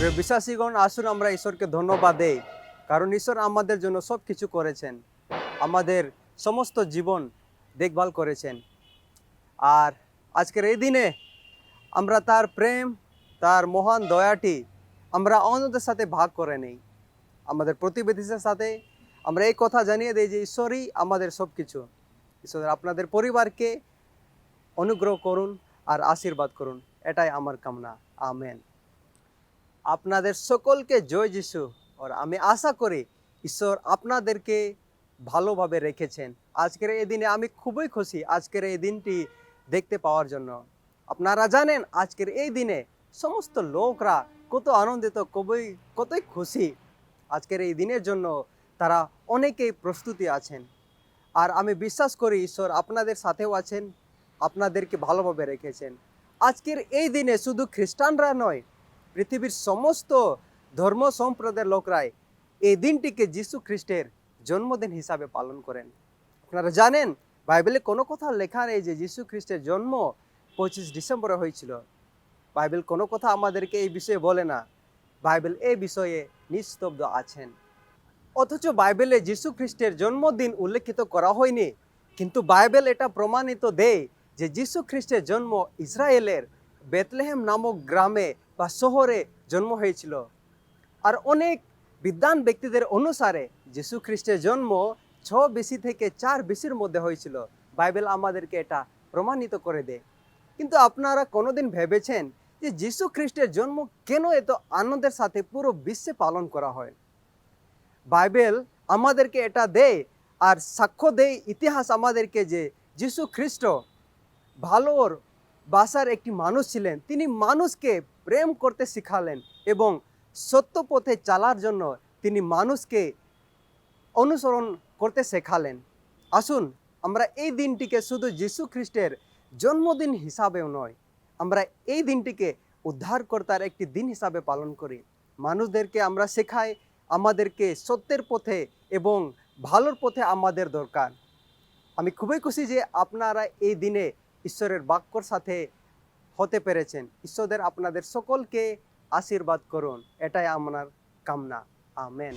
প্রিয় বিশ্বাসীগণ, আসুন আমরা ঈশ্বরকে ধন্যবাদ দেই, কারণ ঈশ্বর আমাদের জন্য সব কিছু করেছেন, আমাদের সমস্ত জীবন দেখভাল করেছেন। আর আজকের এই দিনে আমরা তার প্রেম, তার মহান দয়াটি আমরা অন্যদের সাথে ভাগ করে নেই। আমাদের প্রতিবেশীদের সাথে আমরা এই কথা জানিয়ে দিই যে ঈশ্বরই আমাদের সব কিছু। ঈশ্বর আপনাদের পরিবারকে অনুগ্রহ করুন আর আশীর্বাদ করুন, এটাই আমার কামনা। আমেন। আপনাদের সকলকে জয় যিশু। আর আমি আশা করি ঈশ্বর আপনাদেরকে ভালোভাবে রেখেছেন। আজকের এই দিনে আমি খুবই খুশি আজকের এই দিনটি দেখতে পাওয়ার জন্য। আপনারা জানেন আজকের এই দিনে সমস্ত লোকরা কত আনন্দিত, কতই খুশি। আজকের এই দিনের জন্য তারা অনেকেই প্রস্তুতি আছেন। আর আমি বিশ্বাস করি ঈশ্বর আপনাদের সাথেও আছেন, আপনাদেরকে ভালোভাবে রেখেছেন। আজকের এই দিনে শুধু খ্রিস্টানরা নয়, পৃথিবীর সমস্ত ধর্ম সম্প্রদায়ের লোকরাই এই দিনটিকে যীশু খ্রিস্টের জন্মদিন হিসাবে পালন করেন। আপনারা জানেন বাইবেলে কোনো কথা লেখা নেই যে যীশু খ্রিস্টের জন্ম 25 ডিসেম্বরে হয়েছিল। বাইবেল কোনো কথা আমাদেরকে এই বিষয়ে বলে না। বাইবেল এই বিষয়ে নিস্তব্ধ আছেন। অথচ বাইবেলে যীশু খ্রিস্টের জন্মদিন উল্লেখিত করা হয়নি, কিন্তু বাইবেল এটা প্রমাণিত দেয় যে যীশু খ্রিস্টের জন্ম ইসরায়েলের বেথলেহেম নামক গ্রামে বা শহরে জন্ম হয়েছিল। আর অনেক বিদ্বান ব্যক্তিদের অনুসারে যীশু খ্রিস্টের জন্ম 6 বিসি থেকে 4 বিসির মধ্যে হয়েছিল। বাইবেল আমাদেরকে এটা প্রমাণিত করে দেয়। কিন্তু আপনারা কোনোদিন ভেবেছেন যে যীশু খ্রিস্টের জন্ম কেন এত আনন্দের সাথে পুরো বিশ্বে পালন করা হয়? বাইবেল আমাদেরকে এটা দেয় আর সাক্ষ্য দেয়, ইতিহাস আমাদেরকে, যে যীশু খ্রিস্ট ভালোর বাসার একটি মানুষ ছিলেন। তিনি মানুষকে প্রেম করতে শিখালেন এবং সত্য পথে চলার জন্য তিনি মানুষকে অনুসরণ করতে শেখালেন। আসুন আমরা এই দিনটিকে শুধু যীশু খ্রিস্টের জন্মদিন হিসাবেও নয়, আমরা এই দিনটিকে উদ্ধারকর্তার একটি দিন হিসাবে পালন করি। মানুষদেরকে আমরা শেখাই আমাদেরকে সত্যের পথে এবং ভালোর পথে আমাদের দরকার। আমি খুবই খুশি যে আপনারা এই দিনে ঈশ্বরের বাক্যর সাথে হতে পেরেছেন। ঈশ্বরের আপনাদের সকলকে আশীর্বাদ করুন, এটাই আমার কামনা। আমেন।